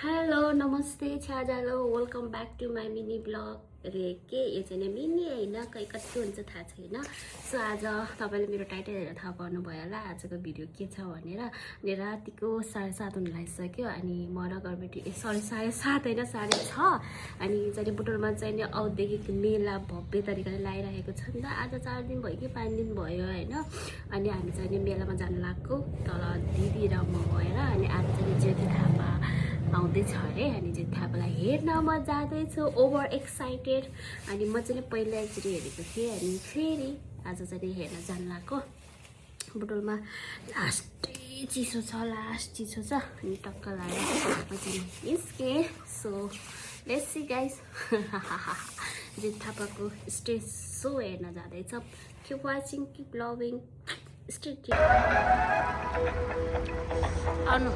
Hello नमस्ते छ्याजालो welcome back to my mini blog रे के यो चाहिँ मिनी होइन कहीँ कति हुन्छ थाहा छैन। सो आज तपाईँले मेरो टाइटल हेरेर थाहा पाउनुभयो होला आजको भिडियो के छ भनेर। अनि रातिको 7:30 हुन लागिसक्यो अनि म र घरबेटी 7:30 होइन 6:30। अनि चाहिँ बुटोलमा चाहिँ नि औदेखि मेला भव्य तरिकाले लगाइरहेको छ नि त। आज 4 दिन भयो कि 5 दिन भयो होइन। अनि हामी चाहिँ मेलामा जानु लाग्यो तल दिदी र म भएर। अनि आज चाहिँ ज्योति थापा आउँदैछ अरे अनि चाहिँ थापालाई हेर्न म जाँदैछु ओभर एक्साइटेड। अनि म चाहिँ पहिला एकचोटि हेरेको थिएँ अनि फेरि आज चाहिँ हेर्न जानु लाग्यो बुटोलमा। लास्टै चिसो छ अनि टक्क लगाएर म चाहिँ निस्केँ। सो लेट्स सी गाइस जित थापाको स्टेज सो हेर्न जाँदैछ। Keep watching keep loving state आउनु।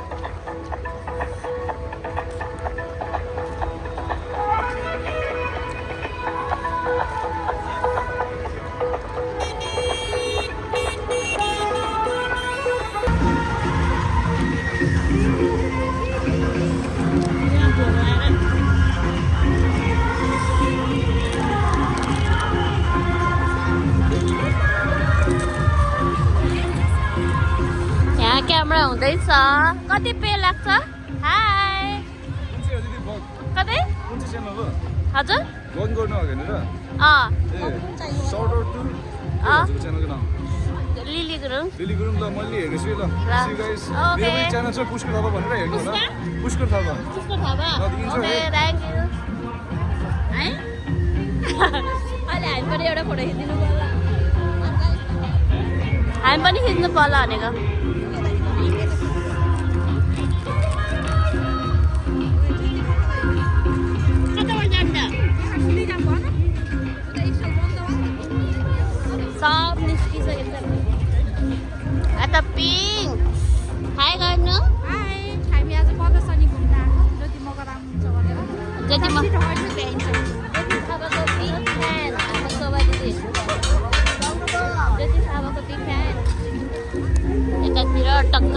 क्यामेरा हुँदैछ कति पे लाग्छ। हाई कतै हजुर लिली गुरुङ ल मैले हेर्छु ल मेरो च्यानल छ पुष्कर थापा भनेर हेर्नु होला। Pushkar Thapa okay thank you है। अहिले हामी पनि एउटा फोटो खिच्दिनु पर्ला। हामी पनि खिच्नु पर्ला भनेको। सब निस्किसकेको छ यता पिङ। हाई गर्नु। हामी आज प्रदर्शनी घुम्न आएको जति मगर आउनुहुन्छ भनेर। जति थापाको बिग फ्यान हाम्रो शोभा दिदी जति थापाको बिग फ्यान यतातिर टक्क।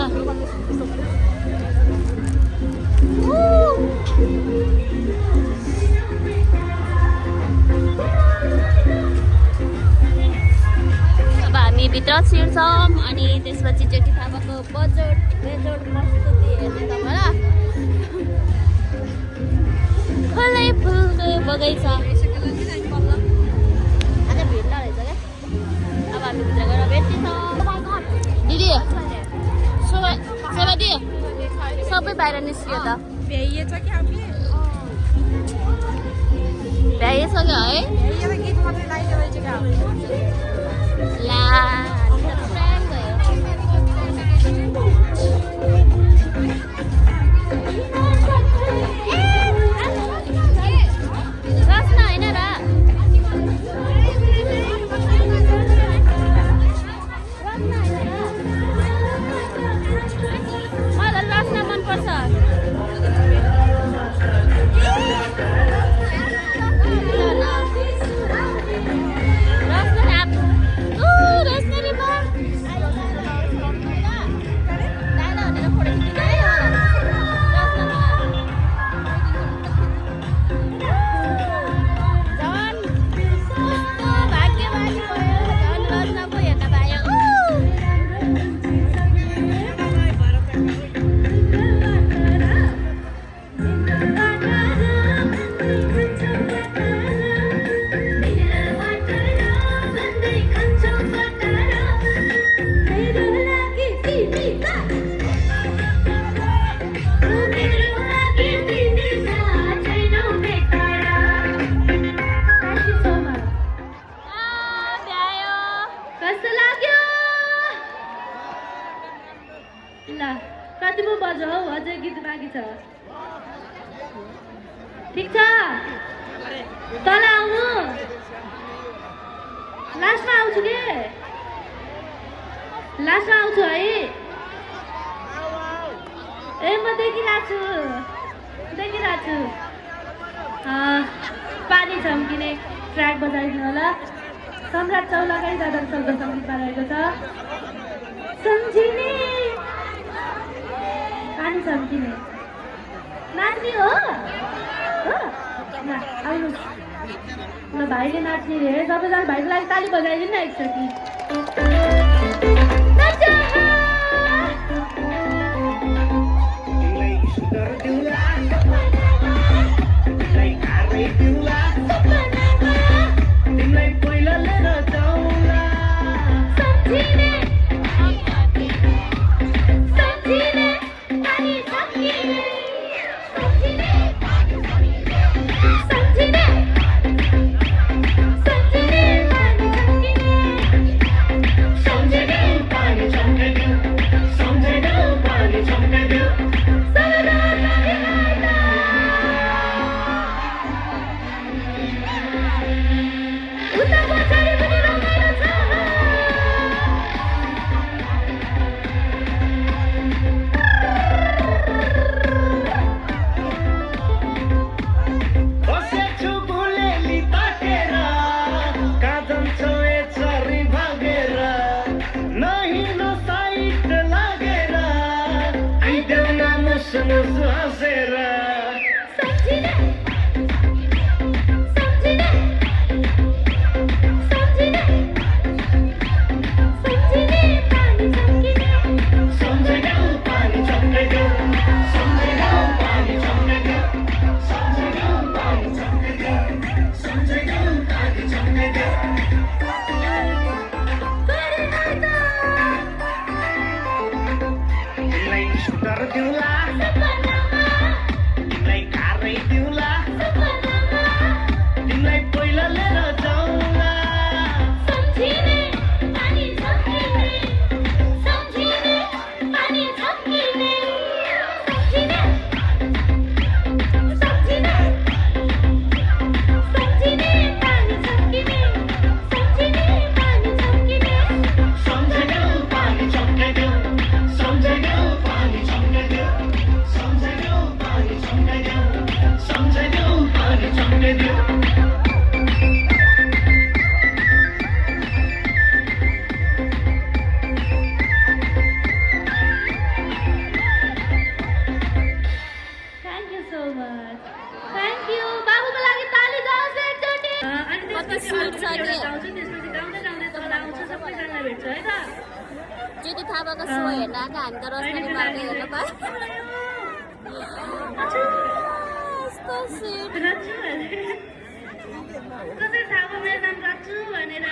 अब हामी भित्र छिर्छौँ अनि त्यसपछि ज्योति थापाको बेजोड प्रस्तुति हेर्ने तपाईँलाई। फुलै फुलको बगैँचा आज भिड नरहेछ क्या। अब हामी भित्र गएर भेट्नेछौँ। दिदी शोभा दिदी सबै बाहिर निस्कियो त भ्याइएछ कि हामी भ्याइसक्यो है। गीत मात्रै लगाइदिएको क्या ला फ्रेन्ड भयो। रस्ना होइन र मलाई रस्ना मनपर्छ। कति पो बज्यो हौ अझै गीत बाँकी छ। ठिक छ तल आउनु लास्टमा आउँछु के लास्टमा आउँछु है। ए म देखिरहेको छु पानी छम्किने ट्र्याक बजाइदिनु होला। सम्राट चौलाकै दादा शब्द सङ्गीतमा रहेको छ सम्झिने पानी छम्किने नाच नाच्ने हो आउनु ल भाइले नाच्ने रे सबैजना भाइको लागि ताली बजाइदिनु न एकचोटि ज्योति थापाको सो हेर्न आएको हामी त रस्ताले बाटो हेर्न पायो कसरी थाहा भयो मेरो नाम राजु भनेर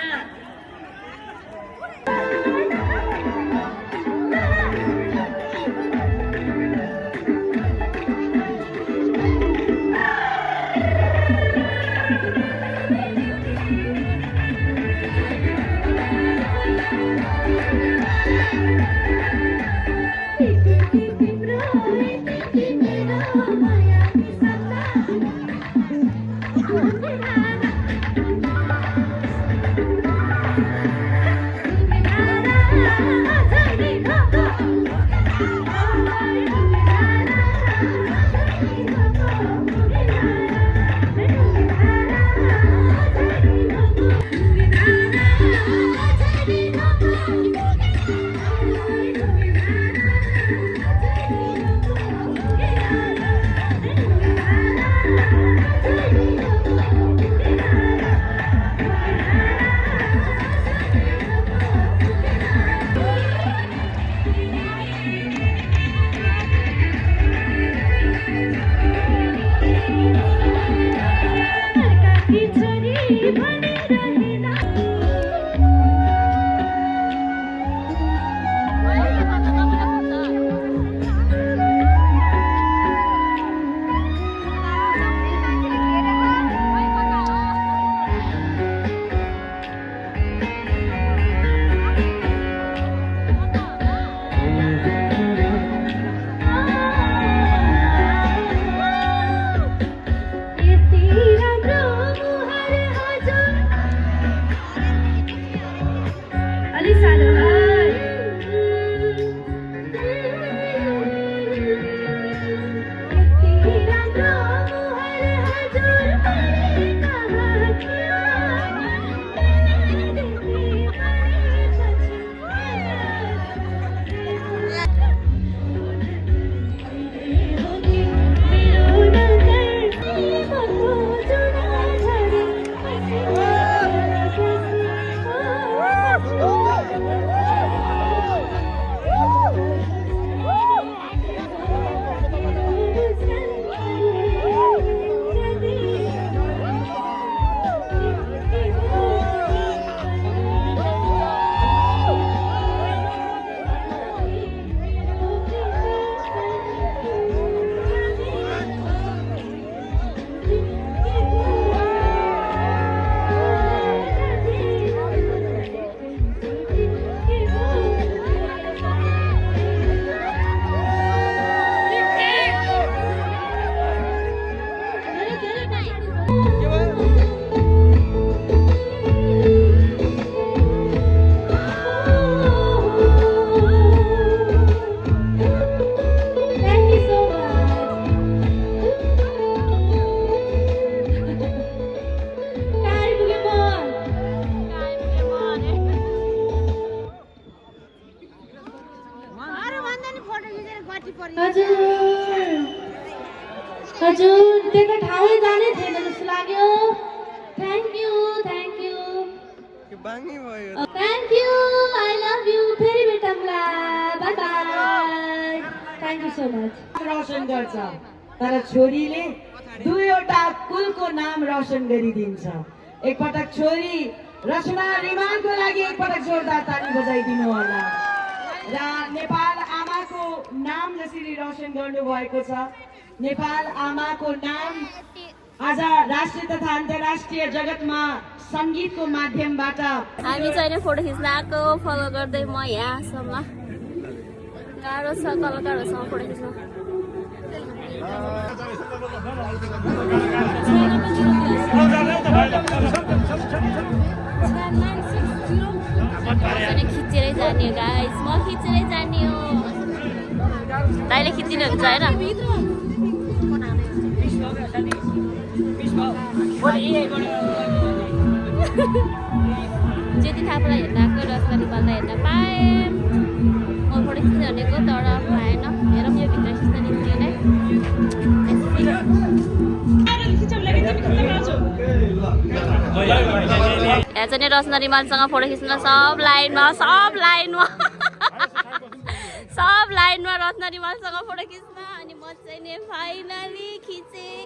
Thank you so much. Kyle Pokemon. हजुर त्यता ठाउँ जानै थिएन जस्तो लाग्यो thank you thank you I love you फेरि भेटौँला bye bye thank you so much Roshan गर्छ तर छोरीले दुईवटा कुलको नाम रोशन गरिदिन्छ एकपटक छोरी रचना रिमालको लागि एकपटक जोरदार ताली बजाइदिनु होला र नेपाल आमाको नाम जसरी रोशन गर्नुभएको छ नेपाल आमाको नाम आज राष्ट्रिय तथा अन्तर्राष्ट्रिय जगतमा सङ्गीतको माध्यमबाट हामी चाहिँ अहिले फोटो खिच्न आएको फलो गर्दै म यहाँसम्म गाह्रो छ कलाकारहरूसँग फोटो खिच्न खिचेरै जाने गाइस म खिचेरै जाने हो दाइले खिचिदिनुहुन्छ होइन ज्योति थापालाई हेर्न आएको रसना निकाल्दा हेर्न पाएँ म फोटो खिच्न भनेको तर पाएन हेरौँ यो भित्र खिच्न निम्ति नै यहाँ चाहिँ रसना रिमालसँग फोटो खिच्न सब लाइनमा रसना रिमालसँग फोटो खिच्न अनि म चाहिँ नि फाइनली खिचेँ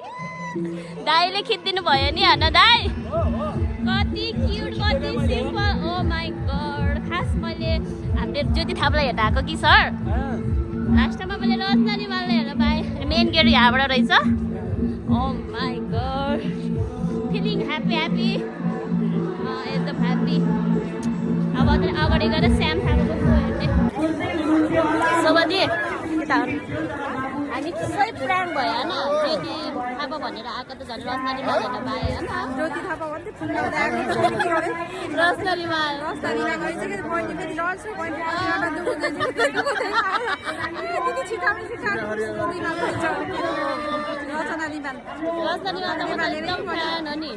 दाइले खिचिदिनु भयो नि होइन दाइ कति क्युट कति सिम्पल ओ माई गड खास मैले हामीले ज्योति थापालाई हेर्न आएको कि सर लास्टमा मैले रचना रिमाललाई हेर्न पाएँ मेन गेट यहाँबाट रहेछ ओ माई गड फिलिङ ह्याप्पी एकदम ह्याप्पी अब अगाडि गएर स्याम थापाको सो हेर्ने सोबती यता हामी त्यसरी प्लान भयो होइन ज्योति थापा भनेर आएको त झन् रसना रिमाल हेर्न पाएँ होइन ज्योति थापा मात्रै फुल्न रसना रिमाल रसना रिमाल त म एकदम फ्यान हो नि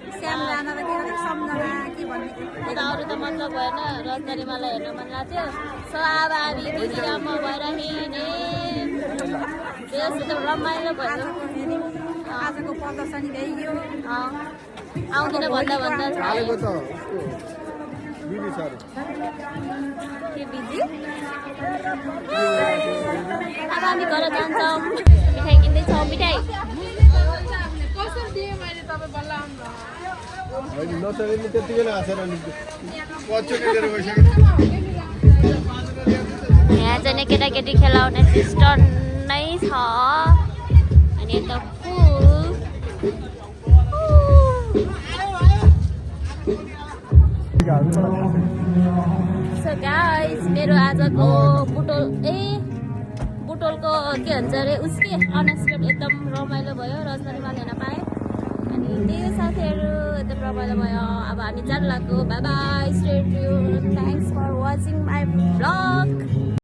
यता अरू त मतलब भएन रसना रिमाललाई हेर्न मन लाग्थ्यो सो अब हामी दिदीराम भएर हिँडेँ त्यो रमाइलो भयो आजको प्रदर्शनी भइगयो आउँदैन भन्दा के बिजी अब हामी घर जान्छौँ मिठाई किन्दैछौँ मिठाई यहाँ चाहिँ केटाकेटी खेलाउने सिस्टर नै छ अनि यता फुल सो गाइस मेरो आजको बुटोलको के भन्छ अरे उसके अनएक्सपेक्टेड एकदम रमाइलो भयो रसना रिमाल हेर्न पाएँ अनि त्यही साथीहरू एकदम रमाइलो भयो अब हामी जान लाग्यो bye bye stay tuned thanks for watching my blog